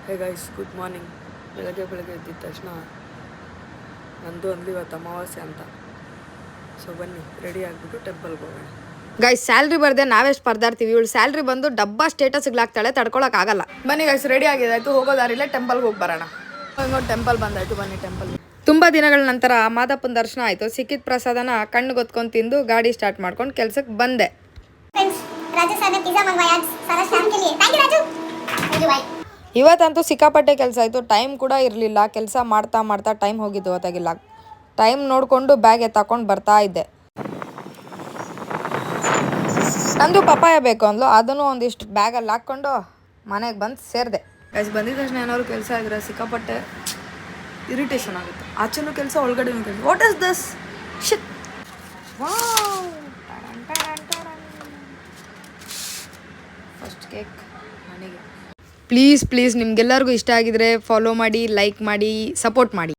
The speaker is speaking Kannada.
Hey guys, good morning. ಬೆಳಗ್ಗೆ ಎದ್ದಿದ ತಕ್ಷಣ ನಂದು ಒಂದು ಇವತ್ತು ಅಮಾವಾಸ್ಯೆ ಅಂತ. ಸೊ ಬನ್ನಿ ರೆಡಿ ಆಗಿಬಿಟ್ಟು ಟೆಂಪಲ್ಗೆ ಹೋಗೋಣ. ಗೈಸ್, ಸ್ಯಾಲ್ರಿ ಬರ್ದೆ ನಾವೆಷ್ಟು ಪರದಾಡ್ತೀವಿ. ಇವಳು ಸ್ಯಾಲ್ರಿ ಬಂದು ಡಬ್ಬಾ ಸ್ಟೇಟಸ್ಗಳಾಗ್ತಾಳೆ, ತಡ್ಕೊಳಕ್ಕಾಗಲ್ಲ. ಬನ್ನಿ ಗೈಸ್, ರೆಡಿ ಆಗಿದೆ. ಆಯಿತು, ಹೋಗೋದಾರಿಲ್ಲ ಟೆಂಪಲ್ಗೆ ಹೋಗಿ ಬರೋಣ. ಟೆಂಪಲ್ ಬಂದಾಯಿತು, ಬನ್ನಿ ಟೆಂಪಲ್. ತುಂಬ ದಿನಗಳ ನಂತರ ಮಾದಪ್ಪನ ದರ್ಶನ ಆಯಿತು. ಸಿಕ್ಕಿದ ಪ್ರಸಾದನ ಕಣ್ಣು ಗೊತ್ಕೊಂಡು ತಿಂದು ಗಾಡಿ ಸ್ಟಾರ್ಟ್ ಮಾಡ್ಕೊಂಡು ಕೆಲ್ಸಕ್ಕೆ ಬಂದೆ. ಇವತ್ತಂತೂ ಸಿಕ್ಕಾಪಟ್ಟೆ ಕೆಲಸ ಆಯಿತು. ಟೈಮ್ ಕೂಡ ಇರಲಿಲ್ಲ. ಕೆಲಸ ಮಾಡ್ತಾ ಮಾಡ್ತಾ ಟೈಮ್ ಹೋಗಿದ್ದು ಗೊತ್ತಾಗಿಲ್ಲ. ಟೈಮ್ ನೋಡಿಕೊಂಡು ಬ್ಯಾಗ್ ಎತ್ತಾಕೊಂಡು ಬರ್ತಾ ಇದ್ದೆ. ನಂದು ಪಪ್ಪಾಯ ಬೇಕು ಅಂದ್ಲು. ಅದನ್ನು ಒಂದಿಷ್ಟು ಬ್ಯಾಗಲ್ಲಿ ಹಾಕ್ಕೊಂಡು ಮನೆಗೆ ಬಂದು ಸೇರಿದೆ. ಬಂದಿದ್ದ ತಕ್ಷಣ ಏನಾದ್ರು ಕೆಲಸ ಇದ್ರೆ ಸಿಕ್ಕಾಪಟ್ಟೆ ಇರಿಟೇಷನ್ ಆಗುತ್ತೆ. ಆಚೆನೂ ಕೆಲಸ, ಒಳಗಡೆನೂ ಕೆಲಸ. What is this shit? First cake ಮನೆಗೆ. ಪ್ಲೀಸ್ ನಿಮ್ಗೆಲ್ಲರಿಗೂ ಇಷ್ಟ ಆಗಿದ್ರೆ ಫಾಲೋ ಮಾಡಿ, ಲೈಕ್ ಮಾಡಿ, ಸಪೋರ್ಟ್ ಮಾಡಿ.